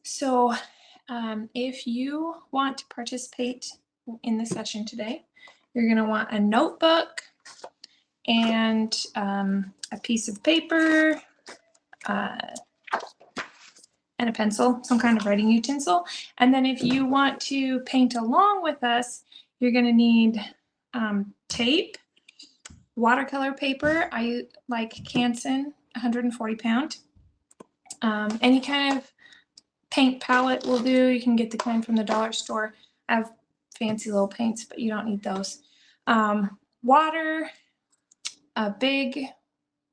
So, if you want to participate in the session today, you're going to want a notebook and a piece of paper uh, and a pencil, some kind of writing utensil. And then, if you want to paint along with us, you're going to need tape, watercolor paper. I like Canson 140 pound. Any kind of paint palette will do. You can get the kind from the dollar store. I have fancy little paints, but you don't need those. Water, a big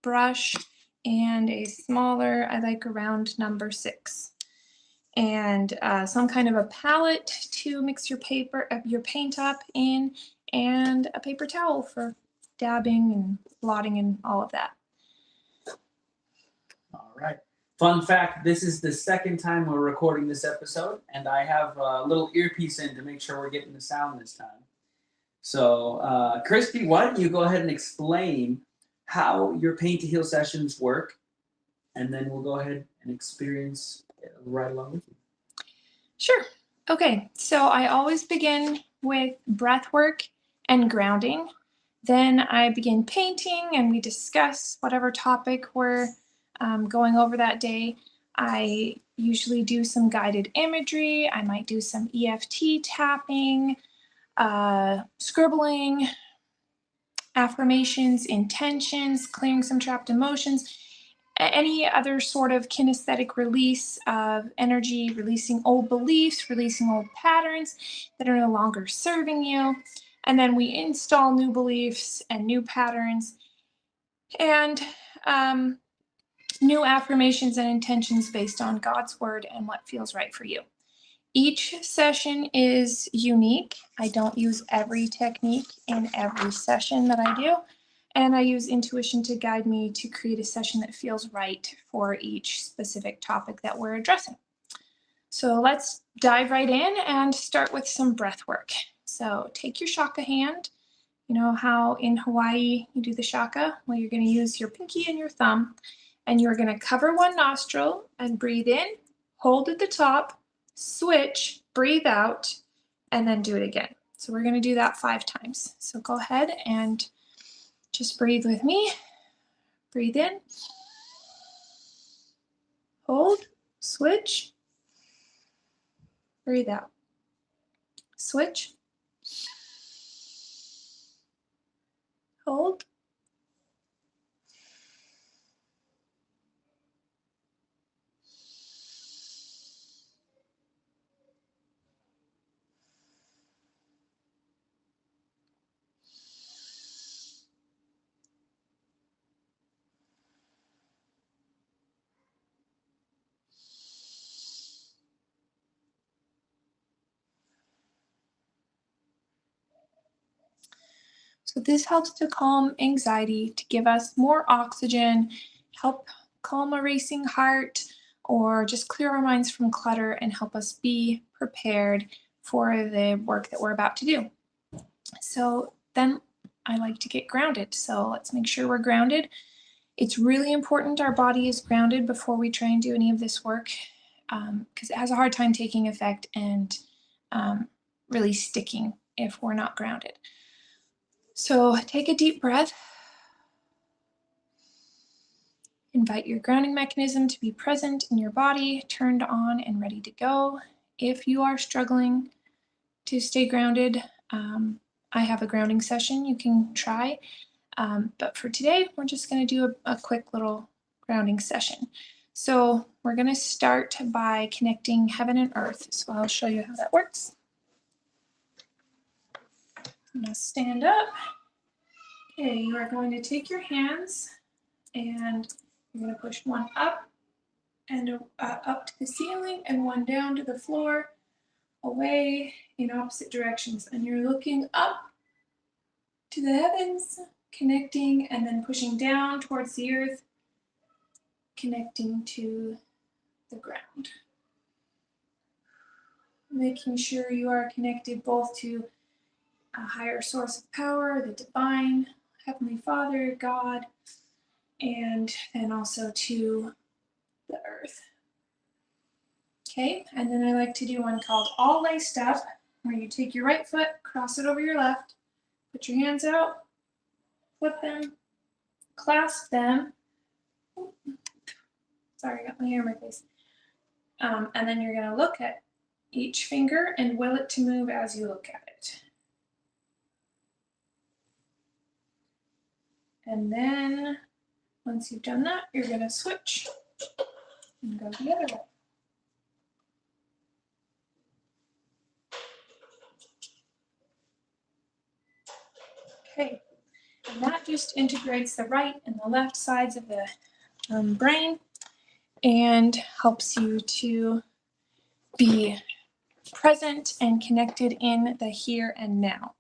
brush, and a smaller, I like a round number 6. And some kind of a palette to mix your paint up in, and a paper towel for dabbing and blotting and all of that. All right. Fun fact, this is the second time we're recording this episode, and I have a little earpiece in to make sure we're getting the sound this time. So, Kristi, why don't you go ahead and explain how your Paint to Heal sessions work, and then we'll go ahead and experience it right along with you. Sure. Okay, so I always begin with breath work and grounding. Then I begin painting and we discuss whatever topic we're going over that day. I usually do some guided imagery. I might do some EFT tapping, scribbling, affirmations, intentions, clearing some trapped emotions, any other sort of kinesthetic release of energy, releasing old beliefs, releasing old patterns that are no longer serving you. And then we install new beliefs and new patterns and new affirmations and intentions based on God's word and what feels right for you. Each session is unique. I don't use every technique in every session that I do. And I use intuition to guide me to create a session that feels right for each specific topic that we're addressing. So let's dive right in and start with some breath work. So take your shaka hand. You know how in Hawaii you do the shaka? Well, you're going to use your pinky and your thumb, and you're going to cover one nostril and breathe in, hold at the top, switch, breathe out, and then do it again. So we're going to do that 5 times. So go ahead and just breathe with me. Breathe in, hold, switch, breathe out. Switch, hold, so this helps to calm anxiety, to give us more oxygen, help calm a racing heart, or just clear our minds from clutter and help us be prepared for the work that we're about to do. So then I like to get grounded. So let's make sure we're grounded. It's really important our body is grounded before we try and do any of this work because it has a hard time taking effect and really sticking if we're not grounded. So take a deep breath. Invite your grounding mechanism to be present in your body, turned on and ready to go. If you are struggling to stay grounded, I have a grounding session you can try. But for today, we're just going to do a quick little grounding session. So we're going to start by connecting heaven and earth. So I'll show you how that works. I'm going to stand up. Okay, you are going to take your hands and you're going to push one up and up to the ceiling and one down to the floor, away in opposite directions. And you're looking up to the heavens, connecting and then pushing down towards the earth, connecting to the ground. Making sure you are connected both to a higher source of power, the divine, Heavenly Father, God, and then also to the earth. Okay, and then I like to do one called all laced up, where you take your right foot, cross it over your left, put your hands out, flip them, clasp them. Sorry, I got my hair in my face. And then you're going to look at each finger and will it to move as you look at it. And then once you've done that, you're going to switch and go the other way. Okay, and that just integrates the right and the left sides of the brain and helps you to be present and connected in the here and now.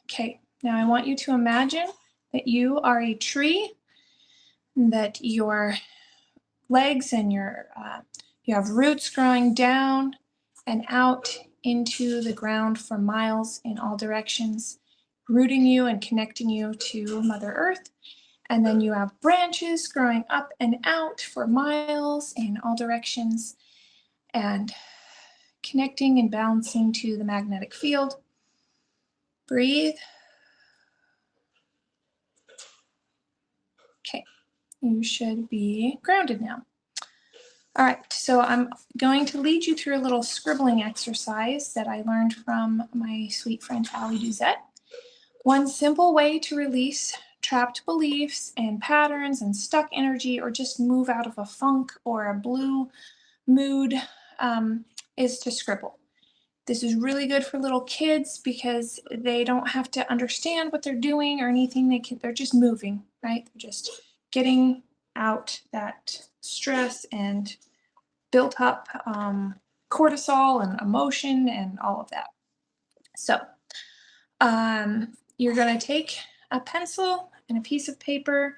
Okay, now I want you to imagine that you are a tree, that your legs and you have roots growing down and out into the ground for miles in all directions, rooting you and connecting you to Mother Earth. And then you have branches growing up and out for miles in all directions and connecting and balancing to the magnetic field. Breathe. Okay, you should be grounded now. All right, so I'm going to lead you through a little scribbling exercise that I learned from my sweet friend Allie Duzette. One simple way to release trapped beliefs and patterns and stuck energy, or just move out of a funk or a blue mood, is to scribble. This is really good for little kids because they don't have to understand what they're doing or anything. They're just moving, right? They're just getting out that stress and built up cortisol and emotion and all of that. So you're going to take a pencil and a piece of paper.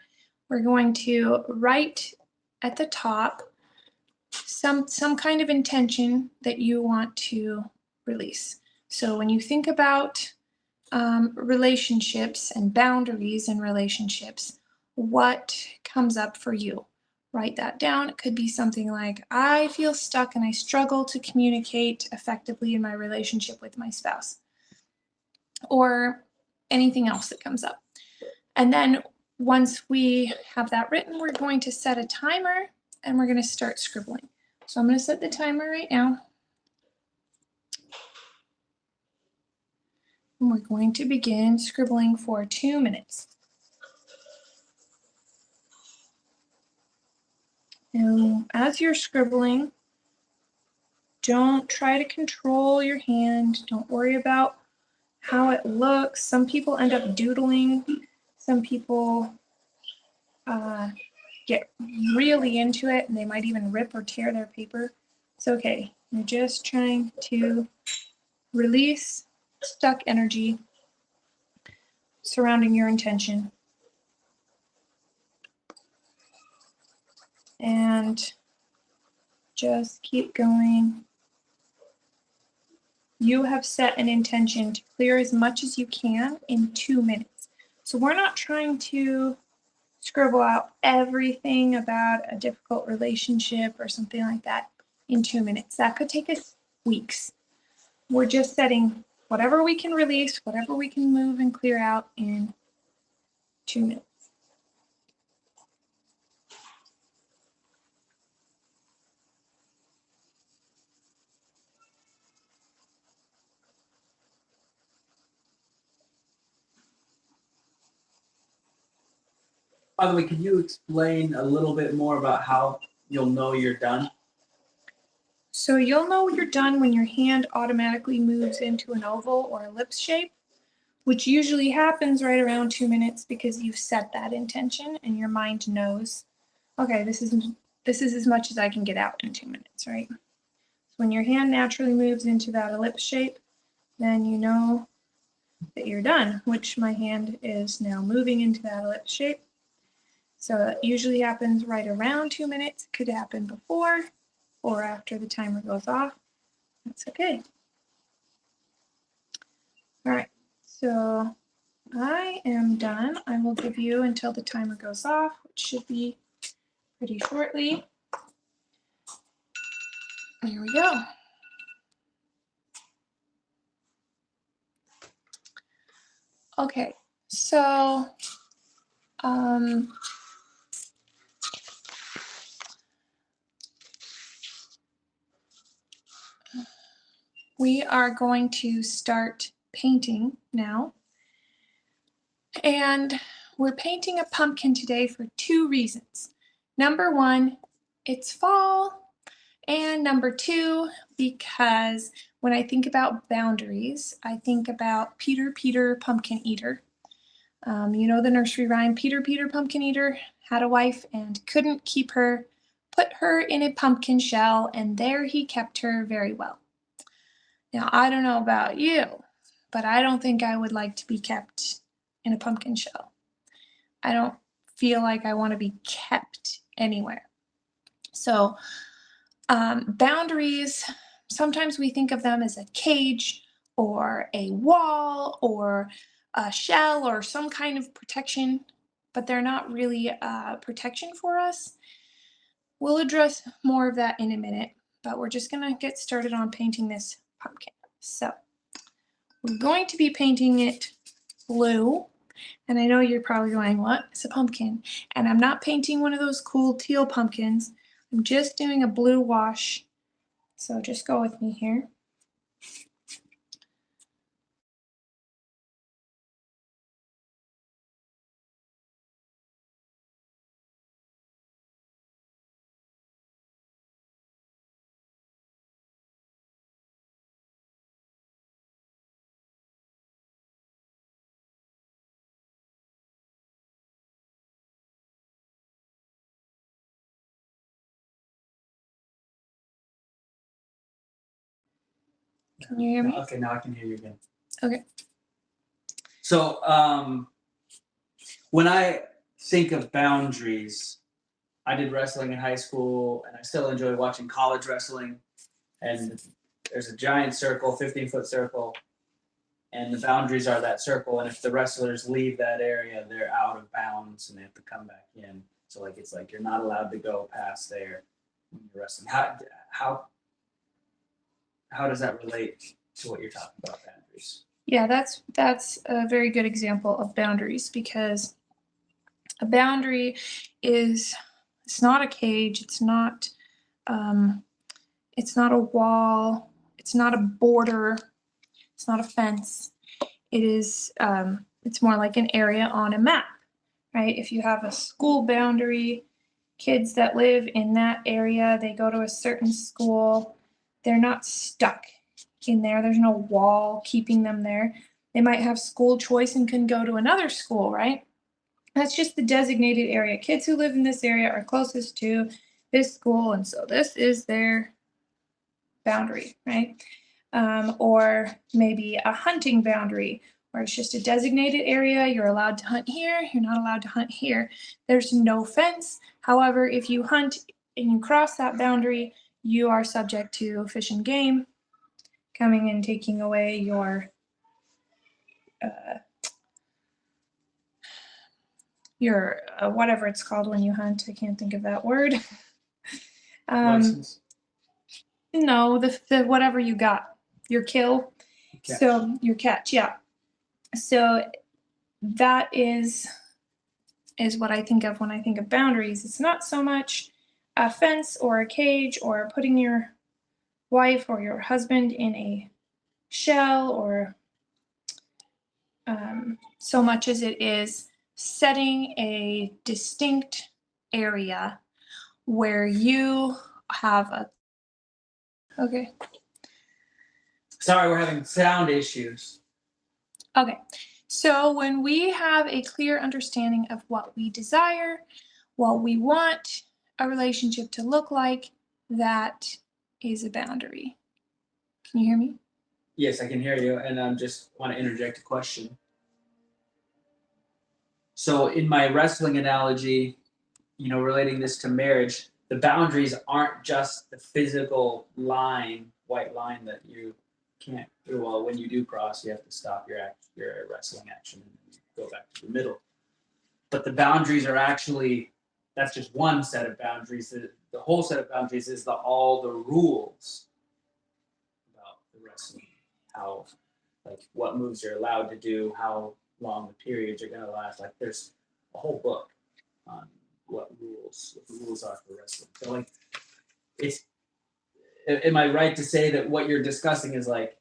We're going to write at the top some kind of intention that you want to release. So when you think about relationships and boundaries in relationships, what comes up for you? Write that down. It could be something like, I feel stuck and I struggle to communicate effectively in my relationship with my spouse, or anything else that comes up. And then once we have that written, we're going to set a timer and we're going to start scribbling. So I'm going to set the timer right now. And we're going to begin scribbling for 2 minutes. And as you're scribbling, don't try to control your hand. Don't worry about how it looks. Some people end up doodling. Some people get really into it and they might even rip or tear their paper. It's okay. You're just trying to release stuck energy surrounding your intention. And just keep going. You have set an intention to clear as much as you can in 2 minutes. So we're not trying to scribble out everything about a difficult relationship or something like that in 2 minutes. That could take us weeks. We're just setting whatever we can release, whatever we can move and clear out in 2 minutes. By the way, could you explain a little bit more about how you'll know you're done? So you'll know you're done when your hand automatically moves into an oval or ellipse shape, which usually happens right around 2 minutes because you've set that intention and your mind knows, okay, this is as much as I can get out in 2 minutes, right? So when your hand naturally moves into that ellipse shape, then you know that you're done, which my hand is now moving into that ellipse shape. So it usually happens right around 2 minutes. It could happen before or after the timer goes off. That's okay. All right, so I am done. I will give you until the timer goes off, which should be pretty shortly. Here we go. Okay, so we are going to start painting now. And we're painting a pumpkin today for 2 reasons. Number 1, it's fall. And number 2, because when I think about boundaries, I think about Peter, Peter, Pumpkin Eater. You know the nursery rhyme, Peter, Peter, Pumpkin Eater had a wife and couldn't keep her, put her in a pumpkin shell, and there he kept her very well. Now, I don't know about you, but I don't think I would like to be kept in a pumpkin shell. I don't feel like I want to be kept anywhere. So, boundaries, sometimes we think of them as a cage or a wall or a shell or some kind of protection, but they're not really protection for us. We'll address more of that in a minute, but we're just going to get started on painting this pumpkin. So, we're going to be painting it blue. And I know you're probably going, what? It's a pumpkin. And I'm not painting one of those cool teal pumpkins. I'm just doing a blue wash. So just go with me here. Can you hear me? Okay, now I can hear you again. Okay. So when I think of boundaries, I did wrestling in high school, and I still enjoy watching college wrestling. And there's a giant circle, 15-foot circle, and the boundaries are that circle. And if the wrestlers leave that area, they're out of bounds, and they have to come back in. So like it's like you're not allowed to go past there when you're wrestling. How does that relate to what you're talking about, boundaries? Yeah, that's a very good example of boundaries, because a boundary it's not a cage, it's not a wall, it's not a border, it's not a fence. It is it's more like an area on a map, right? If you have a school boundary, kids that live in that area, they go to a certain school, they're not stuck in there. There's no wall keeping them there. They might have school choice and can go to another school, right? That's just the designated area. Kids who live in this area are closest to this school, and so this is their boundary, right? Or maybe a hunting boundary, where it's just a designated area. You're allowed to hunt here, you're not allowed to hunt here. There's no fence. However, if you hunt and you cross that boundary, you are subject to Fish and Game coming and taking away your whatever it's called when you hunt. I can't think of that word. License. No, the whatever you got, your kill. Catch. So your catch, yeah. So that is what I think of when I think of boundaries. It's not so much a fence or a cage or putting your wife or your husband in a shell, or so much as it is setting a distinct area where you have a okay. Sorry, we're having sound issues. Okay, so when we have a clear understanding of what we desire, what we want a relationship to look like, that is a boundary. Can you hear me? Yes, I can hear you, and I just want to interject a question. So in my wrestling analogy, relating this to marriage, the boundaries aren't just the physical line, white line that you can't. Well, when you do cross, you have to stop your wrestling action and go back to the middle. But the boundaries are actually, that's just one set of boundaries. The the whole set of boundaries is all the rules about the wrestling, how, like, what moves you're allowed to do, how long the periods are going to last. Like, there's a whole book on what the rules are for wrestling. So, like, am I right to say that what you're discussing is like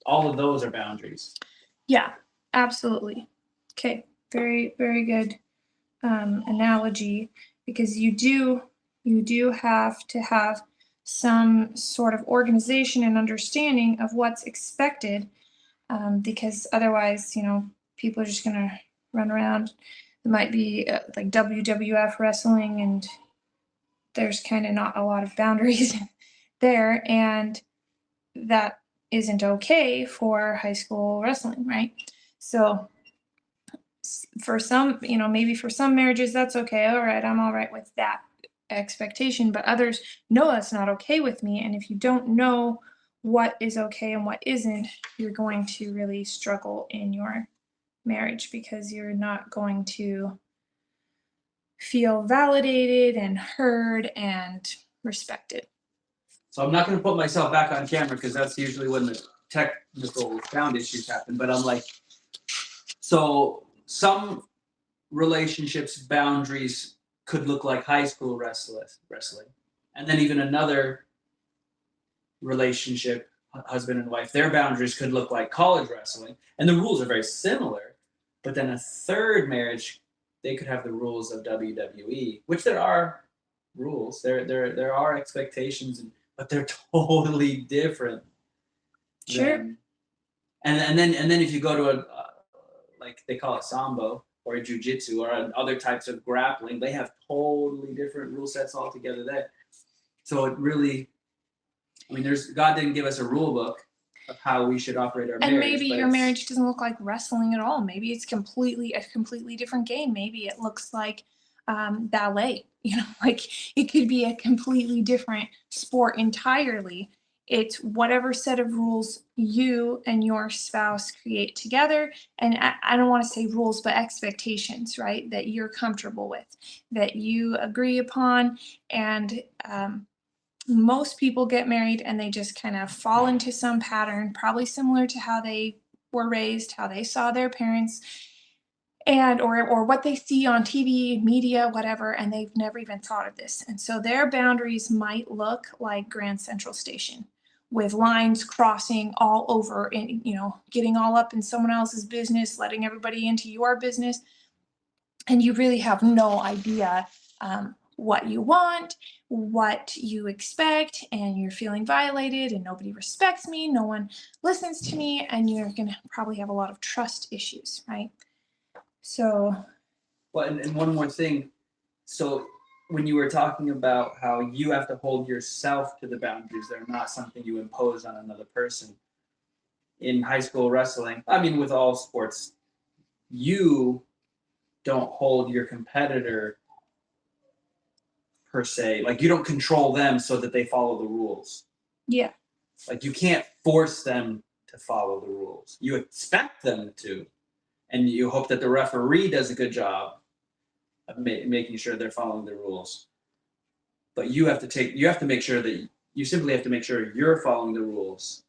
all of those are boundaries? Yeah, absolutely. Okay, very, very good analogy, because you do have to have some sort of organization and understanding of what's expected, because otherwise, people are just gonna run around. It might be like WWF wrestling, and there's kind of not a lot of boundaries there, and that isn't okay for high school wrestling, right? So for some, maybe for some marriages, that's okay. All right, I'm all right with that expectation. But others, no, that's not okay with me. And if you don't know what is okay and what isn't, you're going to really struggle in your marriage, because you're not going to feel validated and heard and respected. So I'm not going to put myself back on camera because that's usually when the technical sound issues happen. But I'm like, so some relationships boundaries could look like high school wrestling, and then even another relationship, husband and wife, their boundaries could look like college wrestling, and the rules are very similar. But then a third marriage, they could have the rules of WWE, which there are rules, there are expectations, but they're totally different. Sure. And then if you go to like they call it sambo or a jiu-jitsu or other types of grappling, they have totally different rule sets altogether there. So it really, I mean, God didn't give us a rule book of how we should operate our marriage. And maybe your marriage doesn't look like wrestling at all. Maybe it's a completely different game. Maybe it looks like ballet. Like it could be a completely different sport entirely. It's whatever set of rules you and your spouse create together. And I don't want to say rules, but expectations, right? That you're comfortable with, that you agree upon. And most people get married and they just kind of fall into some pattern, probably similar to how they were raised, how they saw their parents, and or what they see on TV, media, whatever, and they've never even thought of this. And so their boundaries might look like Grand Central Station, with lines crossing all over, and getting all up in someone else's business, letting everybody into your business, and you really have no idea what you want, what you expect, and you're feeling violated, and nobody respects me, no one listens to me, and you're going to probably have a lot of trust issues, right? So, well, and one more thing. So when you were talking about how you have to hold yourself to the boundaries, they're not something you impose on another person. In high school wrestling, I mean, with all sports, you don't hold your competitor per se. Like, you don't control them so that they follow the rules. yeah. Like, you can't force them to follow the rules. You expect them to, and you hope that the referee does a good job of making sure they're following the rules. But you have to make sure that you simply have to make sure you're following the rules.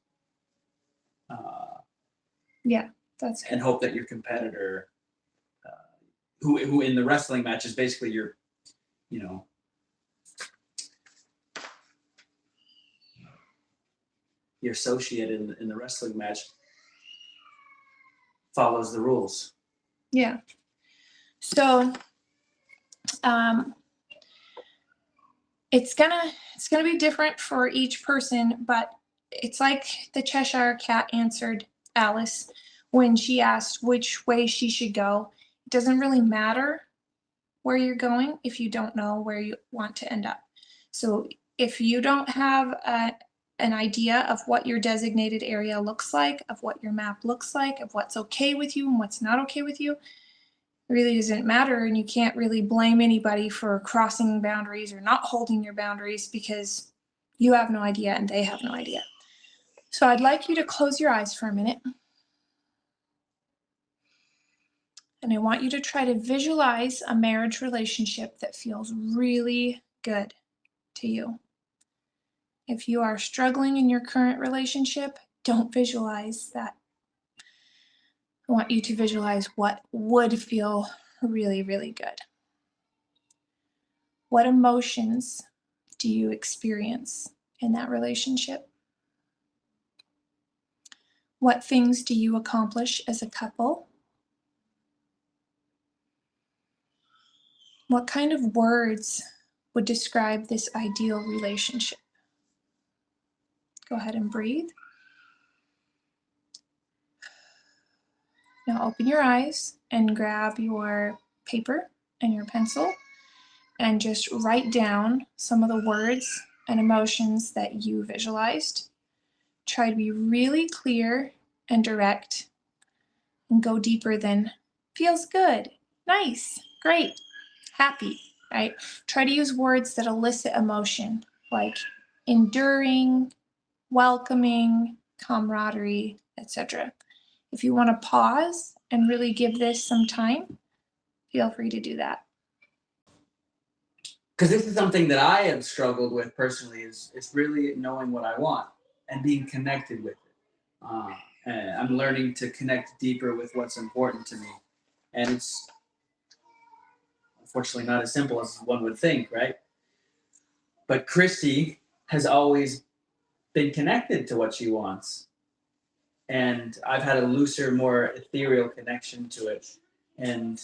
Yeah, that's good. And hope that your competitor, who in the wrestling match is basically your, your associate in the wrestling match, follows the rules. Yeah. So, it's gonna be different for each person, but it's like the Cheshire Cat answered Alice when she asked which way she should go. It doesn't really matter where you're going if you don't know where you want to end up. So if you don't have an idea of what your designated area looks like, of what your map looks like, of what's okay with you and what's not okay with you, it really doesn't matter, and you can't really blame anybody for crossing boundaries or not holding your boundaries, because you have no idea and they have no idea. So I'd like you to close your eyes for a minute. And I want you to try to visualize a marriage relationship that feels really good, to you. If you are struggling in your current relationship, don't visualize that. I want you to visualize what would feel really, really good. What emotions do you experience in that relationship? What things do you accomplish as a couple? What kind of words would describe this ideal relationship? Go ahead and breathe. Now open your eyes and grab your paper and your pencil and just write down some of the words and emotions that you visualized. Try to be really clear and direct and go deeper than feels good, nice, great, happy, right? Try to use words that elicit emotion like enduring, welcoming, camaraderie, etc. If you want to pause and really give this some time, feel free to do that. Because this is something that I have struggled with personally, is really knowing what I want and being connected with it. And I'm learning to connect deeper with what's important to me. And it's unfortunately not as simple as one would think, right? But Kristi has always been connected to what she wants. And I've had a looser, more ethereal connection to it. And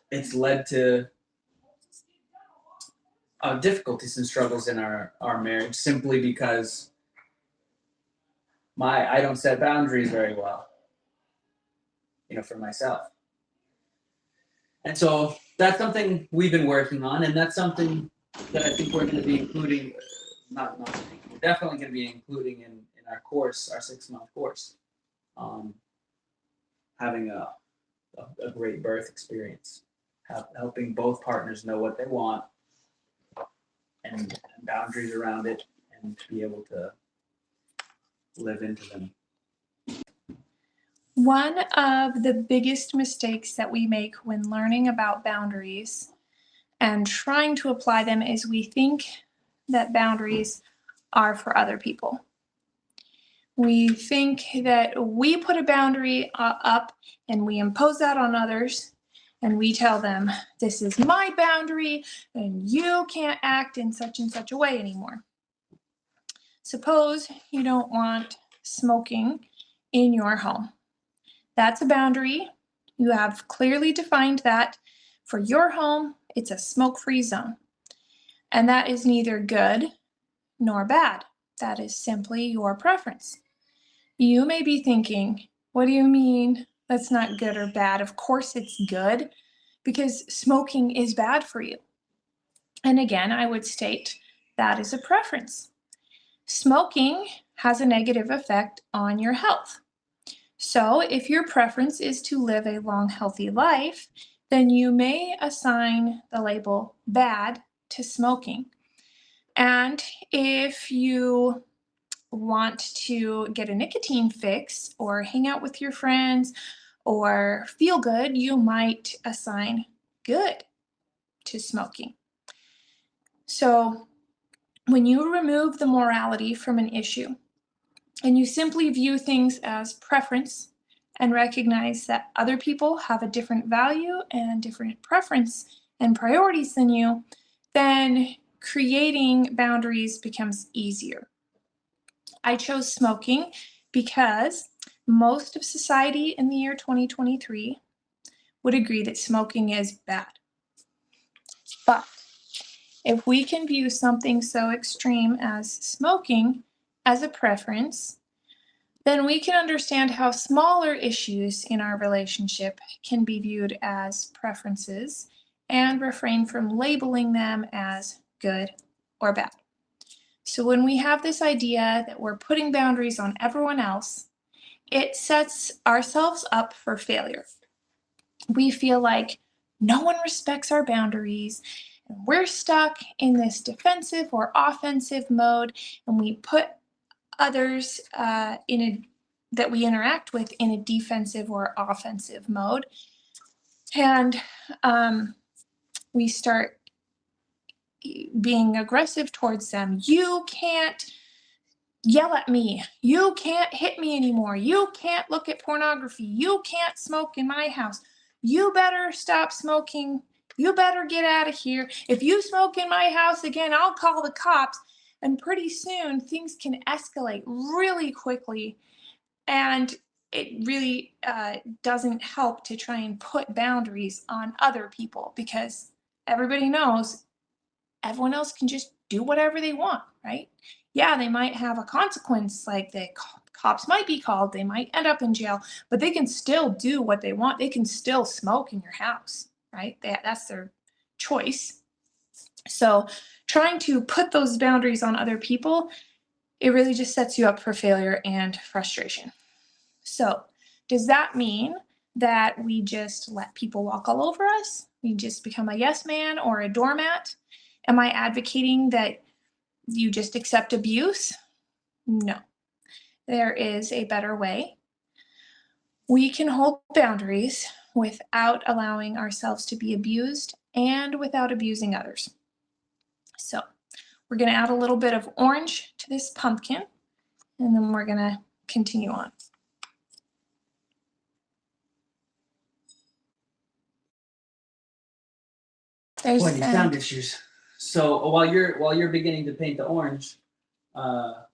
it's led to difficulties and struggles in our marriage simply because I don't set boundaries very well, for myself. And so that's something we've been working on, and that's something that I think we're going to be including, we're definitely going to be including in our course, our 6-month course, having a great birth experience, helping both partners know what they want and boundaries around it, and to be able to live into them. One of the biggest mistakes that we make when learning about boundaries and trying to apply them is we think that boundaries are for other people. We think that we put a boundary up and we impose that on others, and we tell them, this is my boundary and you can't act in such and such a way anymore. Suppose you don't want smoking in your home. That's a boundary. You have clearly defined that. For your home, it's a smoke-free zone. And that is neither good nor bad. That is simply your preference. You may be thinking, what do you mean that's not good or bad? Of course it's good, because smoking is bad for you. And again, I would state that is a preference. Smoking has a negative effect on your health. So if your preference is to live a long, healthy life, then you may assign the label bad to smoking. And if you want to get a nicotine fix or hang out with your friends or feel good, you might assign good to smoking. So when you remove the morality from an issue and you simply view things as preference and recognize that other people have a different value and different preference and priorities than you, then creating boundaries becomes easier. I chose smoking because most of society in the year 2023 would agree that smoking is bad. But if we can view something so extreme as smoking as a preference, then we can understand how smaller issues in our relationship can be viewed as preferences and refrain from labeling them as good or bad. So when we have this idea that we're putting boundaries on everyone else, it sets ourselves up for failure. We feel like no one respects our boundaries, and we're stuck in this defensive or offensive mode, and we put others that we interact with in a defensive or offensive mode. And we start being aggressive towards them. You can't yell at me. You can't hit me anymore. You can't look at pornography. You can't smoke in my house. You better stop smoking. You better get out of here. If you smoke in my house again, I'll call the cops. And pretty soon things can escalate really quickly. And it really doesn't help to try and put boundaries on other people, because everybody knows everyone else can just do whatever they want, right? Yeah, they might have a consequence, like the cops might be called, they might end up in jail, but they can still do what they want. They can still smoke in your house, right? That's their choice. So trying to put those boundaries on other people, it really just sets you up for failure and frustration. So does that mean that we just let people walk all over us? We just become a yes man or a doormat? Am I advocating that you just accept abuse? No. There is a better way. We can hold boundaries without allowing ourselves to be abused and without abusing others. So we're going to add a little bit of orange to this pumpkin, and then we're going to continue on. There's Boy, these sound issues. So while you're beginning to paint the orange, let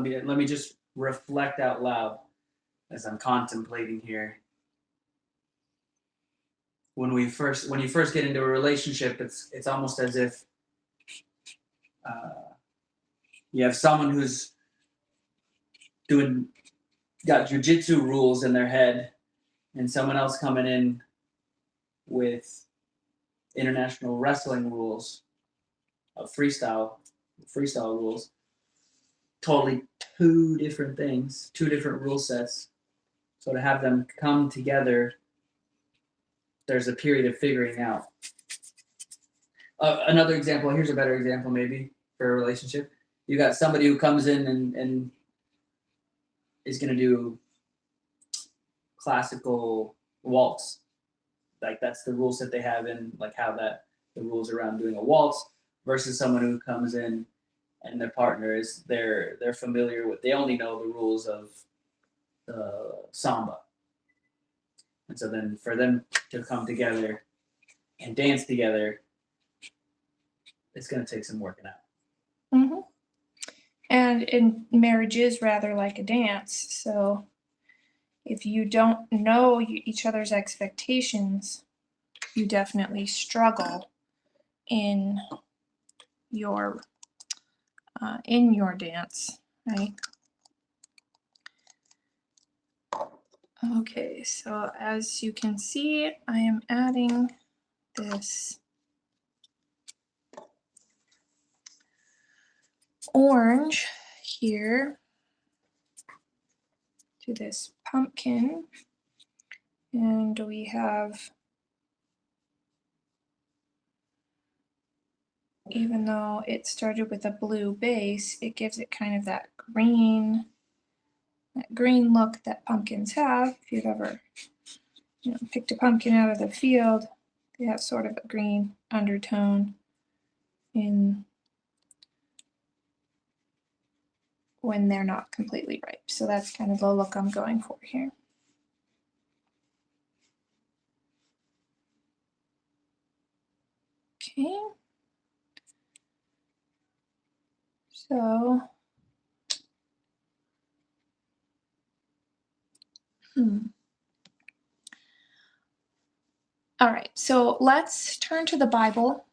me just reflect out loud as I'm contemplating here. When you first get into a relationship, it's almost as if you have someone who's got jujitsu rules in their head, and someone else coming in with international wrestling rules of freestyle rules. Totally two different things, two different rule sets. So to have them come together, there's a period of figuring out. Another example, here's a better example maybe for a relationship. You got somebody who comes in and is going to do classical waltz. Like that's the rules that they have in like how that the rules around doing a waltz, versus someone who comes in and their partner is they're familiar with, they only know the rules of samba. And so then for them to come together and dance together, it's going to take some working out. Mm-hmm. And in marriage is rather like a dance. So if you don't know each other's expectations, you definitely struggle in your dance, right? Okay, so as you can see, I am adding this orange here to this pumpkin, and we have, even though it started with a blue base, it gives it kind of that green look that pumpkins have. If you've ever picked a pumpkin out of the field, they have sort of a green undertone in when they're not completely ripe. So that's kind of the look I'm going for here. Okay. So, all right, so let's turn to the Bible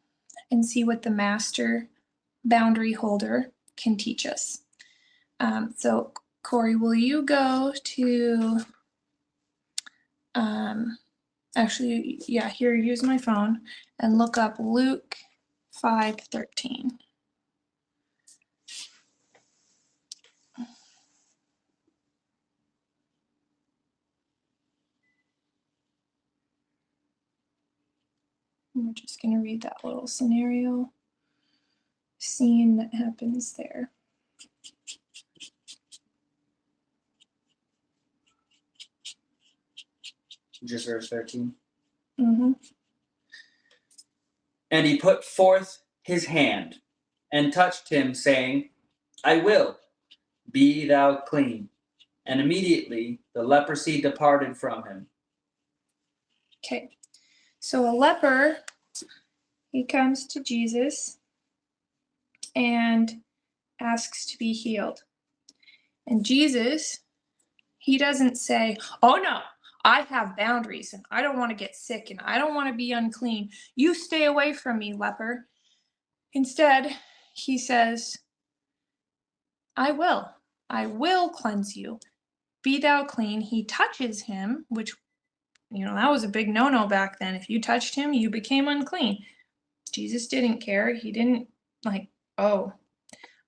and see what the master boundary holder can teach us. So Corey, will you go to, actually, yeah, here, use my phone and look up Luke 5:13. We're just going to read that little scenario scene that happens there. Just verse 13. Mm-hmm. And he put forth his hand and touched him, saying, I will, be thou clean. And immediately the leprosy departed from him. Okay, so a leper, he comes to Jesus and asks to be healed. And Jesus, he doesn't say, oh no, I have boundaries and I don't want to get sick and I don't want to be unclean. You stay away from me, leper. Instead, he says, I will cleanse you. Be thou clean. He touches him, which, that was a big no-no back then. If you touched him, you became unclean. Jesus didn't care. He didn't oh,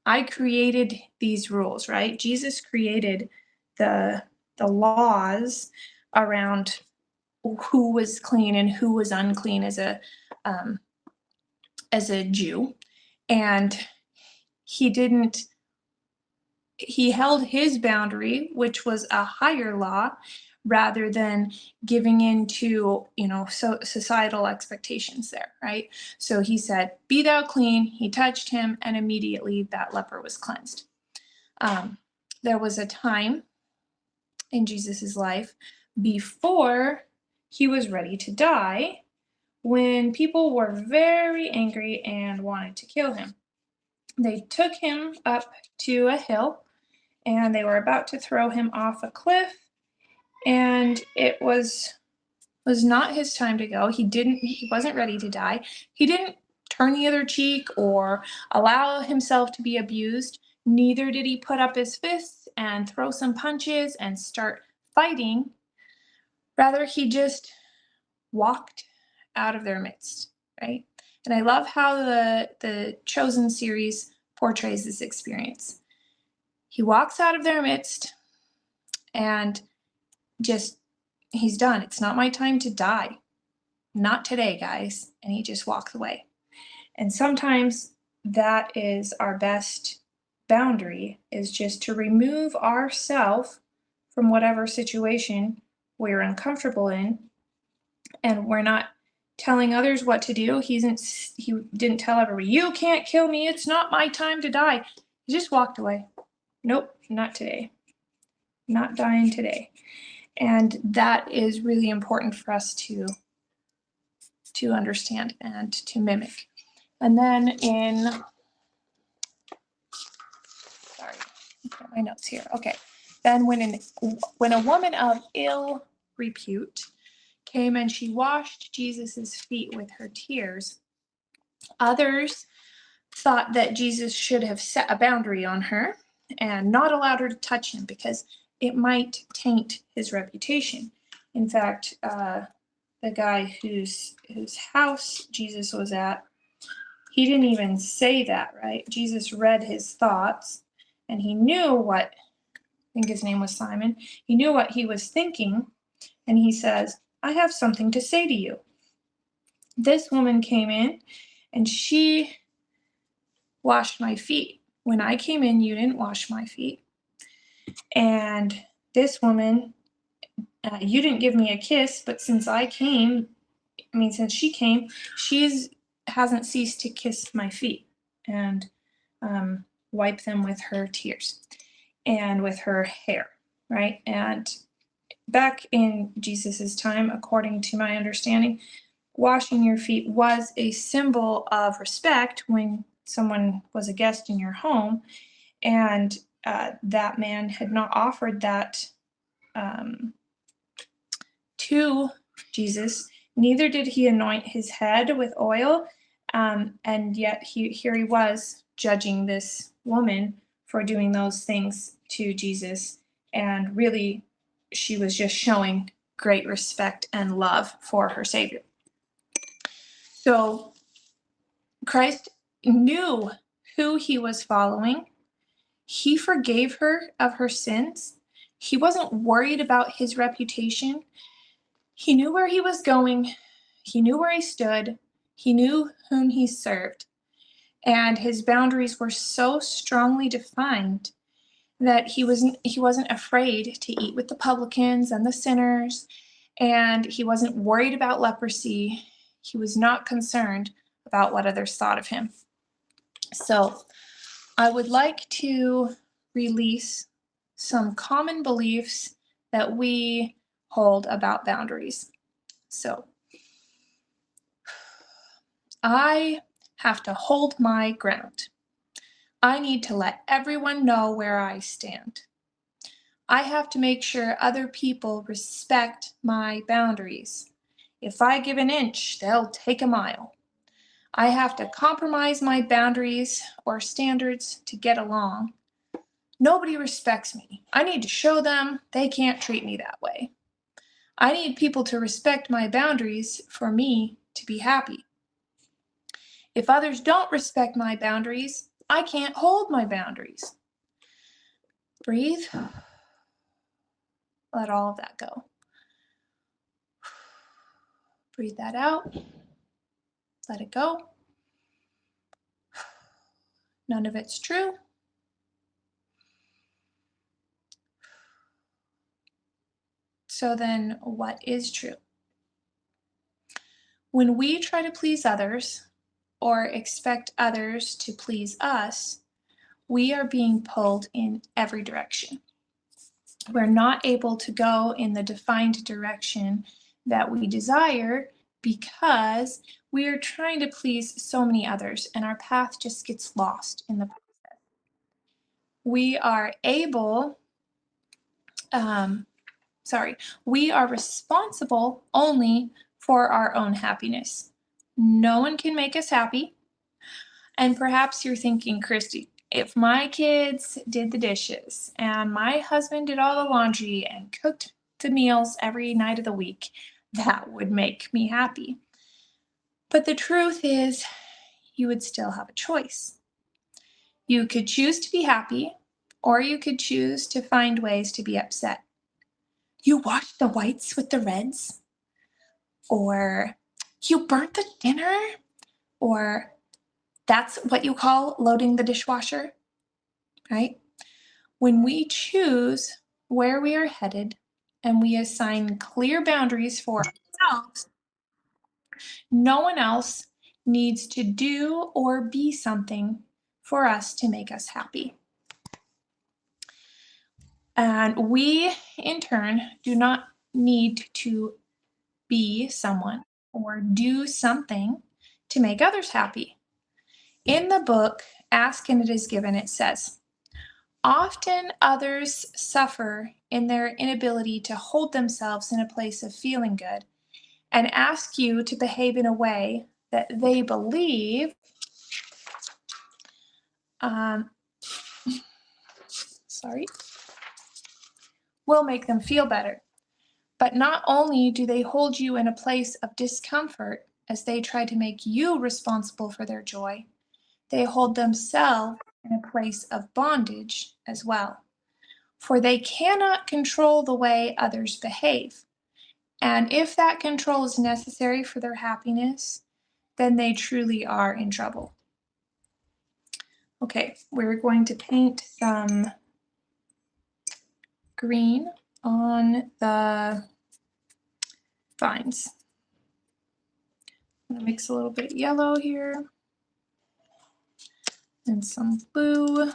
I created these rules, right? Jesus created the laws around who was clean and who was unclean as a Jew, and he held his boundary, which was a higher law, rather than giving in to societal expectations there, right? So he said, be thou clean. He touched him, and immediately that leper was cleansed. There was a time in Jesus's life before he was ready to die when people were very angry and wanted to kill him. They took him up to a hill and they were about to throw him off a cliff, and it was not his time to go. He wasn't ready to die. He didn't turn the other cheek or allow himself to be abused. Neither did he put up his fists and throw some punches and start fighting. Rather, he just walked out of their midst, right? And I love how the Chosen series portrays this experience. He walks out of their midst and he's done. It's not my time to die. Not today, guys. And he just walks away. And sometimes that is our best boundary, is just to remove ourselves from whatever situation we're uncomfortable in. And we're not telling others what to do. He didn't tell everybody, you can't kill me. It's not my time to die. He just walked away. Nope, not today. Not dying today. And that is really important for us to understand and to mimic. And then sorry, get my notes here. Okay. Then when a woman of ill repute came and she washed Jesus's feet with her tears, others thought that Jesus should have set a boundary on her and not allowed her to touch him because it might taint his reputation. In fact, the guy whose house Jesus was at, he didn't even say that, right? Jesus read his thoughts, and he knew what, I think his name was Simon, he knew what he was thinking, and he says, I have something to say to you. This woman came in, and she washed my feet. When I came in, you didn't wash my feet. And this woman, you didn't give me a kiss, but since she came, she hasn't ceased to kiss my feet and wipe them with her tears and with her hair, right? And back in Jesus's time, according to my understanding, washing your feet was a symbol of respect when someone was a guest in your home, and that man had not offered that to Jesus. Neither did he anoint his head with oil, and yet here he was judging this woman for doing those things to Jesus, and really she was just showing great respect and love for her Savior. So Christ knew who he was following. He forgave her of her sins. He wasn't worried about his reputation. He knew where he was going. He knew where he stood. He knew whom he served. And his boundaries were so strongly defined that he wasn't afraid to eat with the publicans and the sinners, and he wasn't worried about leprosy. He was not concerned about what others thought of him. So I would like to release some common beliefs that we hold about boundaries. So I have to hold my ground. I need to let everyone know where I stand. I have to make sure other people respect my boundaries. If I give an inch, they'll take a mile. I have to compromise my boundaries or standards to get along. Nobody respects me. I need to show them they can't treat me that way. I need people to respect my boundaries for me to be happy. If others don't respect my boundaries, I can't hold my boundaries. Breathe. Let all of that go. Breathe that out. Let it go. None of it's true. So then, what is true? When we try to please others or expect others to please us, we are being pulled in every direction. We're not able to go in the defined direction that we desire because we are trying to please so many others and our path just gets lost in the process. We are able, um, we are responsible only for our own happiness. No one can make us happy. And perhaps you're thinking, Kristi, if my kids did the dishes and my husband did all the laundry and cooked the meals every night of the week, that would make me happy. But the truth is, you would still have a choice. You could choose to be happy, or you could choose to find ways to be upset. You washed the whites with the reds, or you burnt the dinner, or that's what you call loading the dishwasher, right? When we choose where we are headed and we assign clear boundaries for ourselves, no one else needs to do or be something for us to make us happy. And we, in turn, do not need to be someone or do something to make others happy. In the book, Ask and It Is Given, it says, often others suffer in their inability to hold themselves in a place of feeling good and ask you to behave in a way that they believe um, will make them feel better. But not only do they hold you in a place of discomfort as they try to make you responsible for their joy, they hold themselves in a place of bondage as well. For they cannot control the way others behave. And if that control is necessary for their happiness, then they truly are in trouble. Okay, we're going to paint some green on the vines. I'm going to mix a little bit of yellow here and some blue.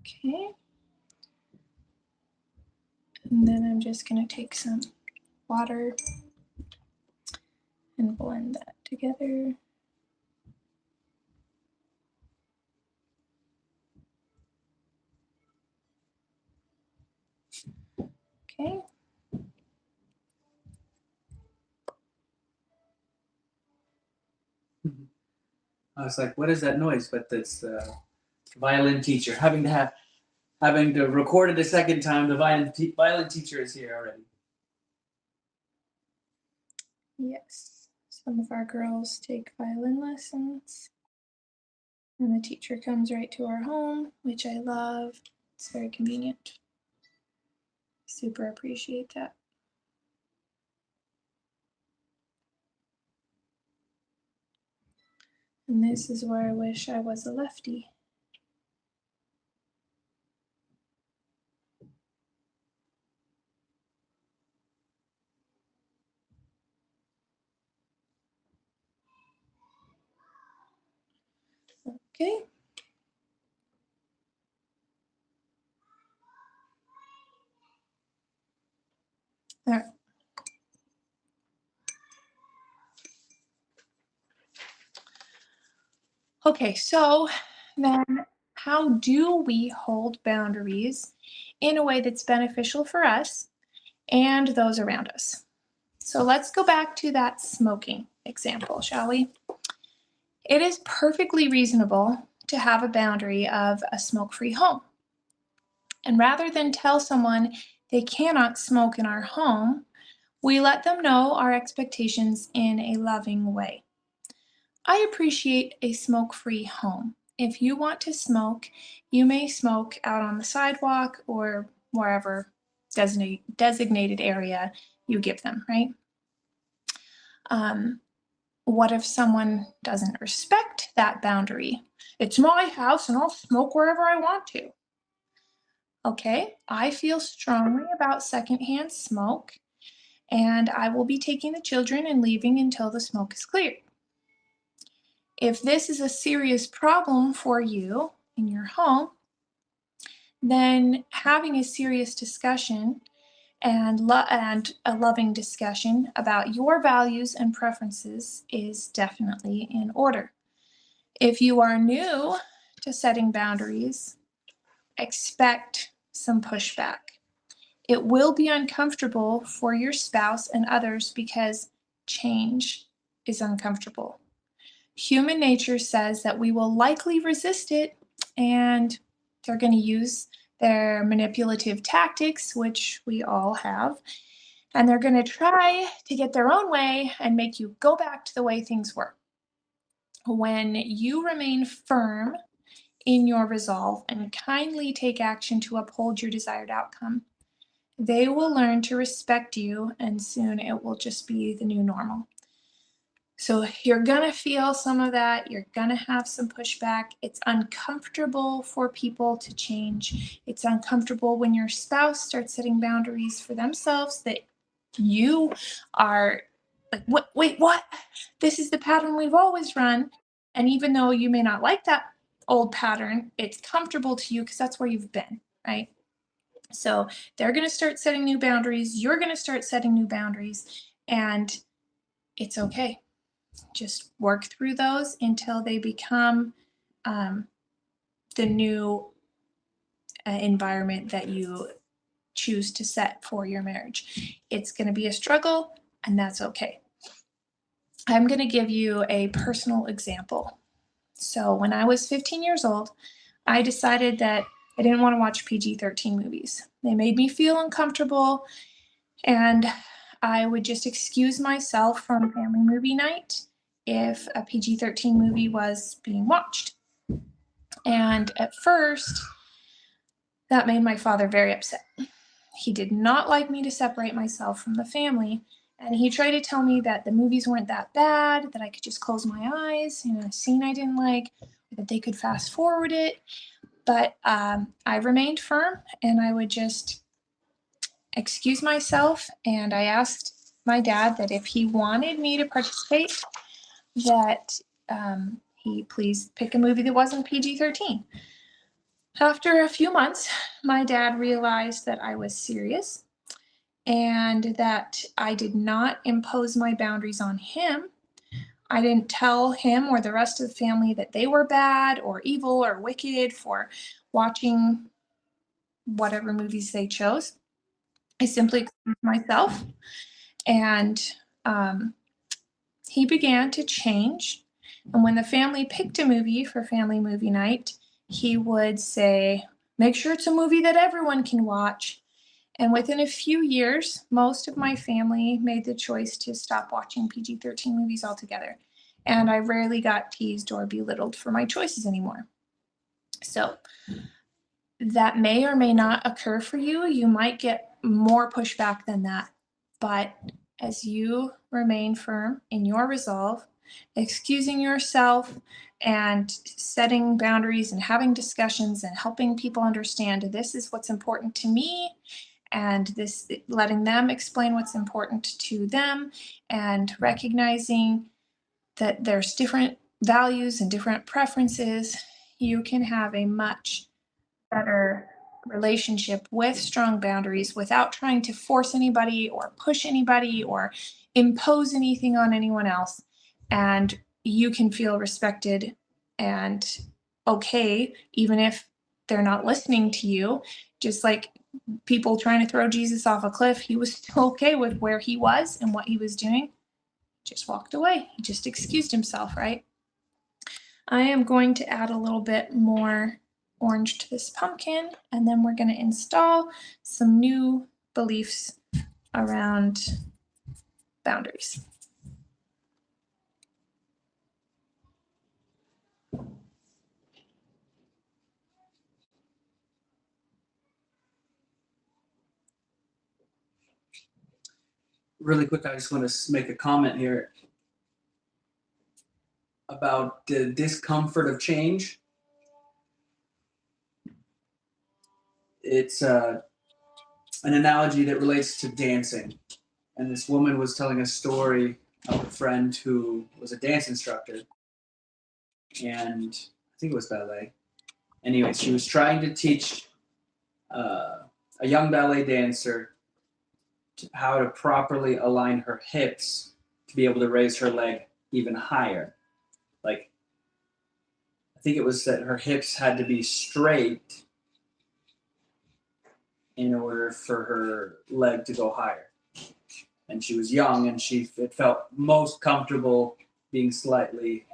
Okay. And then I'm just going to take some water and blend that together. Okay. I was like, what is that noise? But that's the violin teacher having to record it a second time. The violin teacher is here already. Yes. Some of our girls take violin lessons. And the teacher comes right to our home, which I love. It's very convenient. Super appreciate that. And this is where I wish I was a lefty. Okay. All right. Okay, so then how do we hold boundaries in a way that's beneficial for us and those around us? So let's go back to that smoking example, shall we? It is perfectly reasonable to have a boundary of a smoke-free home. And rather than tell someone they cannot smoke in our home, we let them know our expectations in a loving way. I appreciate a smoke-free home. If you want to smoke, you may smoke out on the sidewalk or wherever designated area you give them, right? What if someone doesn't respect that boundary? It's my house and I'll smoke wherever I want to. Okay, I feel strongly about secondhand smoke, and I will be taking the children and leaving until the smoke is cleared. If this is a serious problem for you in your home, then having a serious discussion and a loving discussion about your values and preferences is definitely in order. If you are new to setting boundaries, expect some pushback. It will be uncomfortable for your spouse and others because change is uncomfortable. Human nature says that we will likely resist it, and they're going to use their manipulative tactics, which we all have, and they're going to try to get their own way and make you go back to the way things were. When you remain firm in your resolve and kindly take action to uphold your desired outcome, they will learn to respect you, and soon it will just be the new normal. So you're going to feel some of that. You're going to have some pushback. It's uncomfortable for people to change. It's uncomfortable when your spouse starts setting boundaries for themselves that you are like, wait, what? This is the pattern we've always run. And even though you may not like that old pattern, it's comfortable to you because that's where you've been, right? So they're going to start setting new boundaries. You're going to start setting new boundaries, and it's okay. Just work through those until they become the new environment that you choose to set for your marriage. It's going to be a struggle, and that's okay. I'm going to give you a personal example. So when I was 15 years old, I decided that I didn't want to watch PG-13 movies. They made me feel uncomfortable, and I would just excuse myself from family movie night if a PG-13 movie was being watched. And at first, that made my father very upset. He did not like me to separate myself from the family, and he tried to tell me that the movies weren't that bad, that I could just close my eyes in a scene I didn't like, that they could fast forward it. But I remained firm, and I would just excuse myself, and I asked my dad that if he wanted me to participate, that he please pick a movie that wasn't PG-13. After a few months, my dad realized that I was serious and that I did not impose my boundaries on him. I didn't tell him or the rest of the family that they were bad or evil or wicked for watching whatever movies they chose. I simply excused myself, and he began to change. And when the family picked a movie for family movie night, he would say, make sure it's a movie that everyone can watch. And within a few years, most of my family made the choice to stop watching PG-13 movies altogether. And I rarely got teased or belittled for my choices anymore. So that may or may not occur for you. You might get more pushback than that. But as you remain firm in your resolve, excusing yourself and setting boundaries and having discussions and helping people understand this is what's important to me, and this letting them explain what's important to them, and recognizing that there's different values and different preferences, you can have a much better relationship with strong boundaries without trying to force anybody or push anybody or impose anything on anyone else. And you can feel respected and okay, even if they're not listening to you. Just like people trying to throw Jesus off a cliff, he was still okay with where he was and what he was doing. Just walked away. He just excused himself, right? I am going to add a little bit more orange to this pumpkin, and then we're going to install some new beliefs around boundaries. Really quick, I just want to make a comment here about the discomfort of change. It's an analogy that relates to dancing. And this woman was telling a story of a friend who was a dance instructor. And I think it was ballet. Anyway, she was trying to teach a young ballet dancer how to properly align her hips to be able to raise her leg even higher. Like, I think it was that her hips had to be straight in order for her leg to go higher. And she was young, and it felt most comfortable being slightly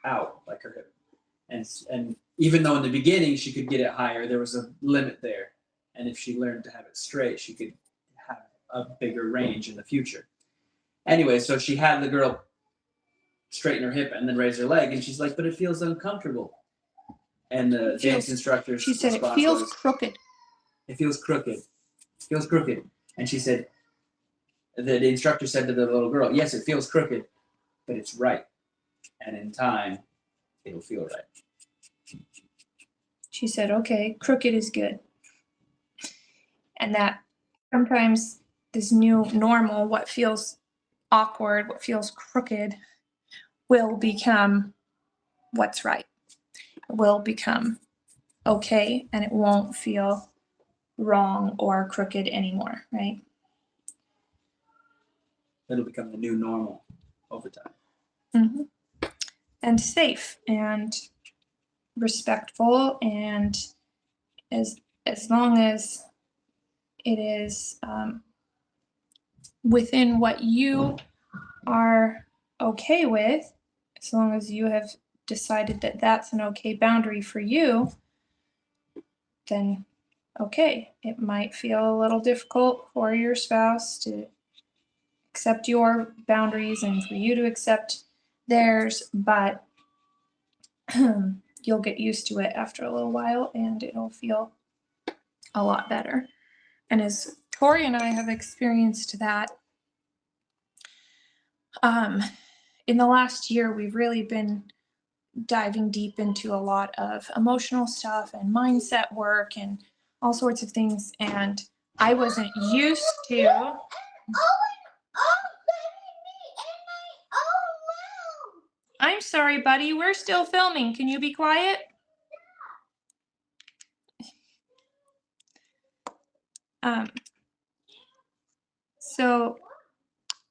out, like her hip. And even though in the beginning she could get it higher, there was a limit there. And if she learned to have it straight, she could have a bigger range in the future. Anyway, so she had the girl straighten her hip and then raise her leg, and she's like, but it feels uncomfortable. And the dance instructor, she said, it feels crooked. It feels crooked. It feels crooked. And she said, the instructor said to the little girl, yes, it feels crooked, but it's right. And in time, it'll feel right. She said, okay, crooked is good. And that sometimes this new normal, what feels awkward, what feels crooked, will become what's right. It will become okay, and it won't feel wrong or crooked anymore, right? It'll become the new normal over time. Mm-hmm. And safe and respectful, and as long as it is within what you are okay with, as long as you have decided that that's an okay boundary for you, then okay, it might feel a little difficult for your spouse to accept your boundaries and for you to accept theirs, but you'll get used to it after a little while and it'll feel a lot better. And as Tori and I have experienced that, in the last year, we've really been diving deep into a lot of emotional stuff and mindset work and all sorts of things. And I wasn't used to. I'm sorry, buddy. We're still filming. Can you be quiet? So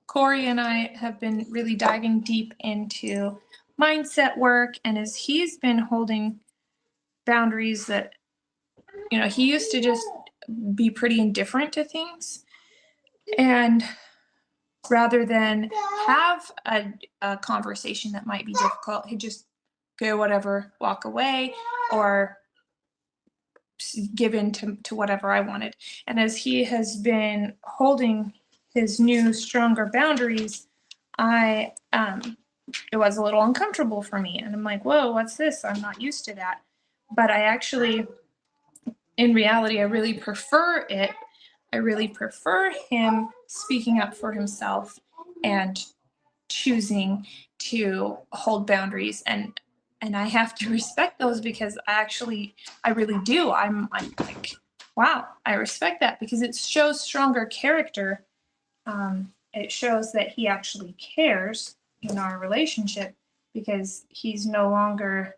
Corey and I have been really diving deep into mindset work, and as he's been holding boundaries that, he used to just be pretty indifferent to things, and rather than have a conversation that might be difficult, he'd just go whatever, walk away, or give in to whatever I wanted. And as he has been holding his new stronger boundaries, it was a little uncomfortable for me. And I'm like, whoa, what's this? I'm not used to that. But I actually, in reality, I really prefer it I really prefer him speaking up for himself and choosing to hold boundaries, and I have to respect those because I really do. I'm like, wow, I respect that because it shows stronger character. It shows that he actually cares in our relationship because he's no longer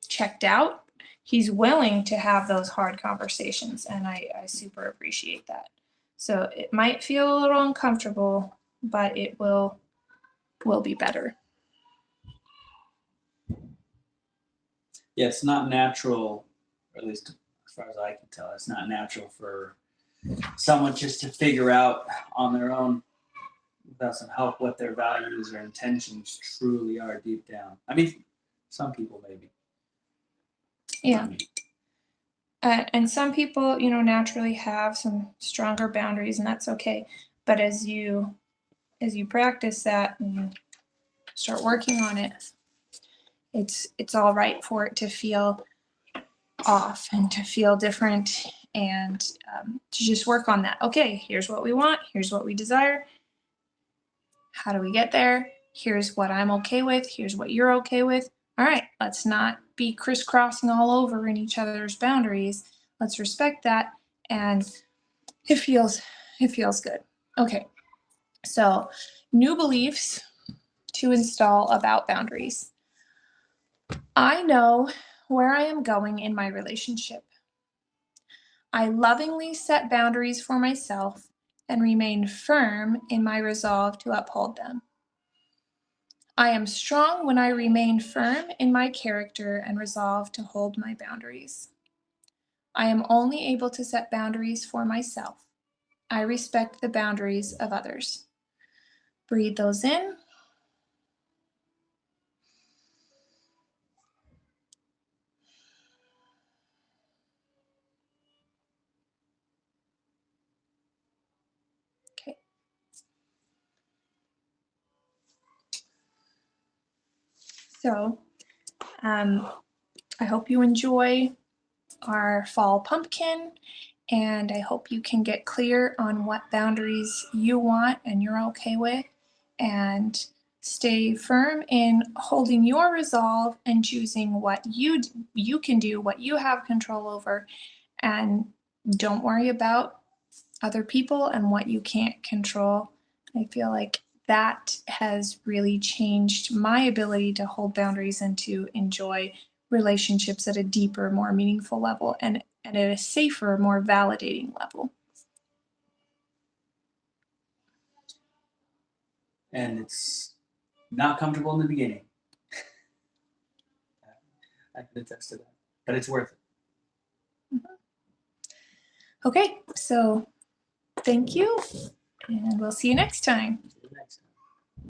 checked out. He's willing to have those hard conversations, and I super appreciate that. So it might feel a little uncomfortable, but it will be better. Yeah, it's not natural, or at least as far as I can tell, it's not natural for someone just to figure out on their own without some help what their values or intentions truly are deep down. I mean, some people maybe. Yeah. And some people, naturally have some stronger boundaries, and that's okay. But as you practice that and start working on it, it's all right for it to feel off and to feel different, and to just work on that. Okay, here's what we want. Here's what we desire. How do we get there? Here's what I'm okay with. Here's what you're okay with. All right, let's not be crisscrossing all over in each other's boundaries. Let's respect that, and it feels good. Okay, so new beliefs to install about boundaries. I know where I am going in my relationship. I lovingly set boundaries for myself and remain firm in my resolve to uphold them. I am strong when I remain firm in my character and resolve to hold my boundaries. I am only able to set boundaries for myself. I respect the boundaries of others. Breathe those in. Okay. So, I hope you enjoy our fall pumpkin, and I hope you can get clear on what boundaries you want and you're okay with, and stay firm in holding your resolve and choosing what you can do, what you have control over, and don't worry about other people and what you can't control. I feel like that has really changed my ability to hold boundaries and to enjoy relationships at a deeper, more meaningful level, and at a safer, more validating level. And it's not comfortable in the beginning. I can attest to that, but it's worth it. Okay, so thank you, and we'll see you next time. See you next time.